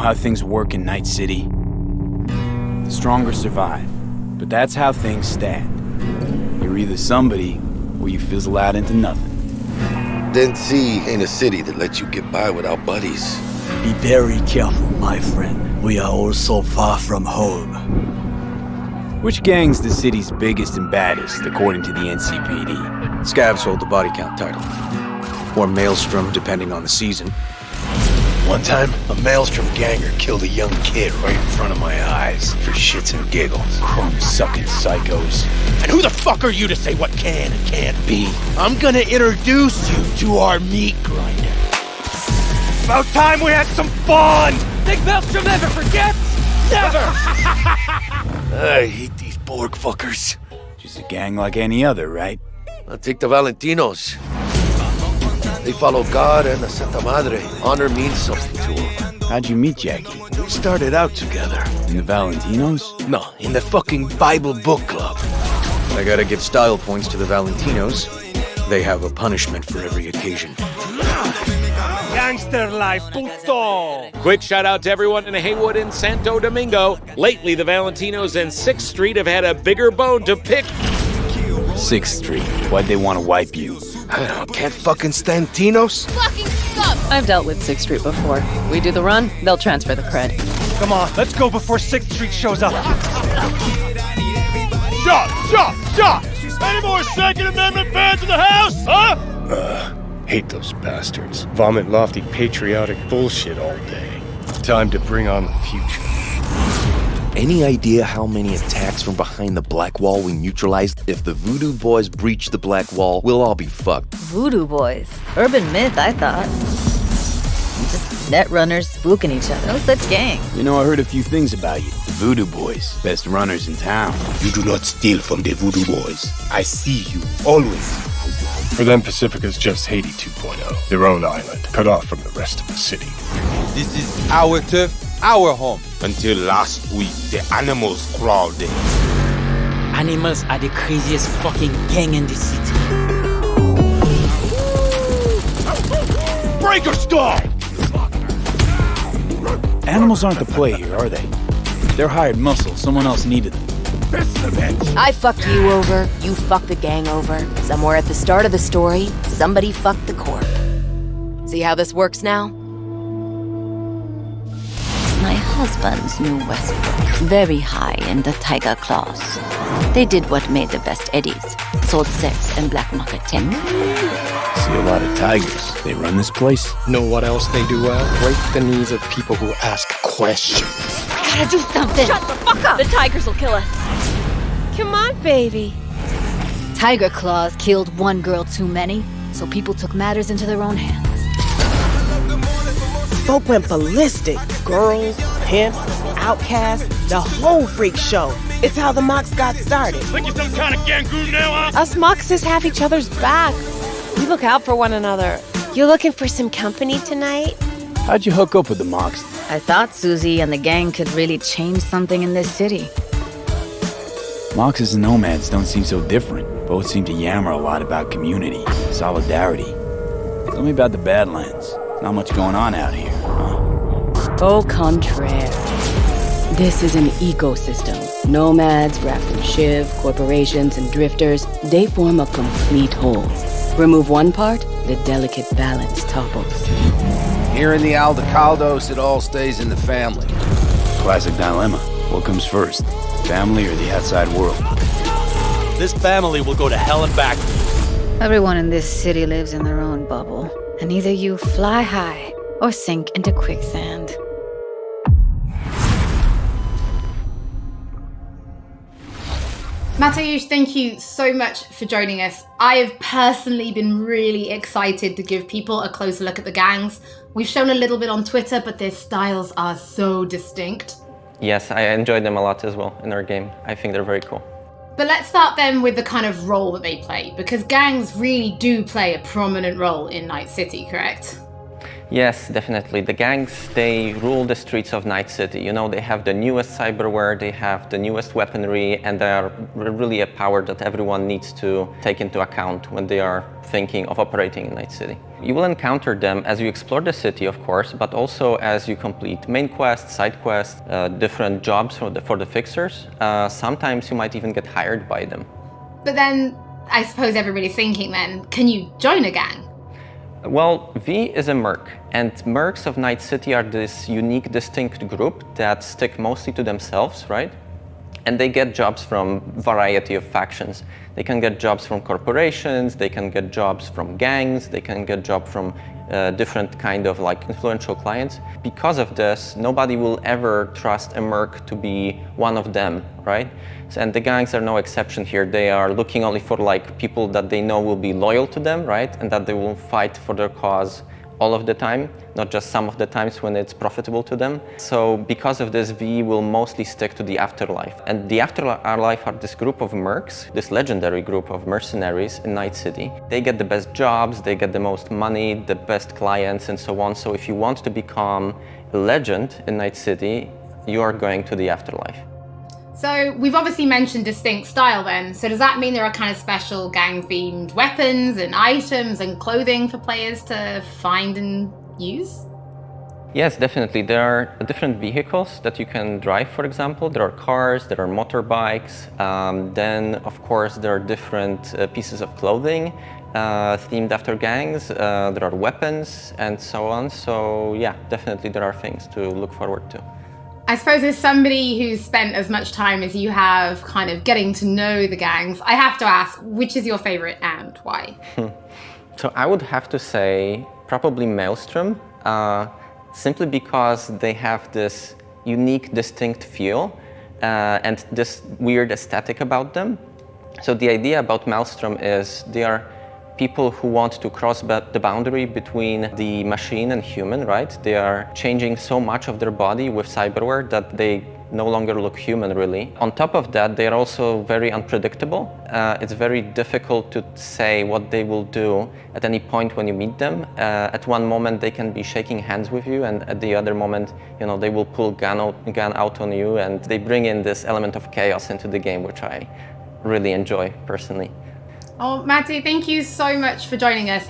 how things work in Night City? The stronger survive, but that's how things stand. You're either somebody, or you fizzle out into nothing. Didn't see ain't a city that lets you get by without buddies. Be very careful, my friend. We are all so far from home. Which gang's the city's biggest and baddest, according to the NCPD? Scavs hold the body count title. Or Maelstrom, depending on the season. One time, a Maelstrom ganger killed a young kid right in front of my eyes for shits and giggles. Crumb-sucking psychos. And who the fuck are you to say what can and can't be? I'm gonna introduce you to our meat grinder. About time we had some fun! Think Maelstrom never forgets? Never! I hate these Borg fuckers. Just a gang like any other, right? I'll take the Valentinos. They follow God and the Santa Madre. Honor means something to them. How'd you meet Jackie? We started out together. In the Valentinos? No, in the fucking Bible book club. I gotta give style points to the Valentinos. They have a punishment for every occasion. Gangster life, puto! Quick shout out to everyone in Haywood and Santo Domingo. Lately, the Valentinos and 6th Street have had a bigger bone to pick. 6th Street. Why'd they want to wipe you? I can't fucking stand Tinos. Fucking scum! I've dealt with 6th Street before. We do the run, they'll transfer the cred. Come on, let's go before 6th Street shows up. Shot! Any more Second Amendment fans in the house, huh? Hate those bastards. Vomit lofty patriotic bullshit all day. Time to bring on the future. Any idea how many attacks from behind the Black Wall we neutralized? If the Voodoo Boys breach the Black Wall, we'll all be fucked. Voodoo Boys? Urban myth, I thought. Just net runners spooking each other. No such gang. You know, I heard a few things about you. The Voodoo Boys, best runners in town. You do not steal from the Voodoo Boys. I see you, always. For them, Pacifica's just Haiti 2.0. Their own island, cut off from the rest of the city. This is our turf, our home. Until last week, the animals crawled in. Animals are the craziest fucking gang in the city. Breaker stall! Animals aren't the play here, are they? They're hired muscle. Someone else needed them. I fucked you over, you fucked the gang over. Somewhere at the start of the story, somebody fucked the corp. See how this works now? My husband's new Westbrook, very high in the tiger claws. They did what made the best eddies, sold sex and black market tech. See a lot of tigers. They run this place. Know what else they do well? Break the knees of people who ask questions. I gotta do something! Shut the fuck up! The tigers will kill us. Come on, baby. Tiger claws killed one girl too many, so people took matters into their own hands. Folk went ballistic. Girls, pimps, outcasts, the whole freak show. It's how the Mox got started. Think you're some kind of gangoon now, huh? Us Moxes have each other's back. We look out for one another. You looking for some company tonight? How'd you hook up with the Mox? I thought Susie and the gang could really change something in this city. Moxes and nomads don't seem so different. Both seem to yammer a lot about community, solidarity. Tell me about the Badlands. Not much going on out here, huh? Au contraire. This is an ecosystem. Nomads, wrapped in Shiv, corporations, and drifters, they form a complete whole. Remove one part, the delicate balance topples. Here in the Aldecaldos, it all stays in the family. Classic dilemma. What comes first, family or the outside world? This family will go to hell and back. Everyone in this city lives in their own bubble, and either you fly high or sink into quicksand. Mateusz, thank you so much for joining us. I have personally been really excited to give people a closer look at the gangs. We've shown a little bit on Twitter, but their styles are so distinct. Yes, I enjoyed them a lot as well in our game. I think they're very cool. But let's start then with the kind of role that they play, because gangs really do play a prominent role in Night City, correct? Yes, definitely. The gangs, they rule the streets of Night City. You know, they have the newest cyberware, they have the newest weaponry, and they are really a power that everyone needs to take into account when they are thinking of operating in Night City. You will encounter them as you explore the city, of course, but also as you complete main quests, side quests, different jobs for the fixers. Sometimes you might even get hired by them. But then, I suppose everybody's thinking then, can you join a gang? Well, V is a merc, and mercs of Night City are this unique, distinct group that stick mostly to themselves, right? And they get jobs from a variety of factions. They can get jobs from corporations, they can get jobs from gangs, they can get jobs from different kind of like influential clients. Because of this, nobody will ever trust a merc to be one of them, right? And the gangs are no exception here. They are looking only for like people that they know will be loyal to them, right? And that they will fight for their cause all of the time, not just some of the times when it's profitable to them. So because of this, V will mostly stick to the afterlife. And the afterlife are this group of mercs, this legendary group of mercenaries in Night City. They get the best jobs, they get the most money, the best clients, and so on. So if you want to become a legend in Night City, you are going to the afterlife. So we've obviously mentioned distinct style then. So does that mean there are kind of special gang-themed weapons and items and clothing for players to find and use? Yes, definitely. There are different vehicles that you can drive, for example. There are cars, there are motorbikes. Then, of course, there are different pieces of clothing themed after gangs. There are weapons and so on. So yeah, definitely there are things to look forward to. I suppose as somebody who's spent as much time as you have kind of getting to know the gangs, I have to ask, which is your favorite and why? So I would have to say probably Maelstrom, simply because they have this unique, distinct feel and this weird aesthetic about them. So the idea about Maelstrom is they are people who want to cross the boundary between the machine and human, right? They are changing so much of their body with cyberware that they no longer look human, really. On top of that, they are also very unpredictable. It's very difficult to say what they will do at any point when you meet them. At one moment, they can be shaking hands with you, and at the other moment, you know, they will pull gun out on you, and they bring in this element of chaos into the game, which I really enjoy personally. Oh, Matty, thank you so much for joining us.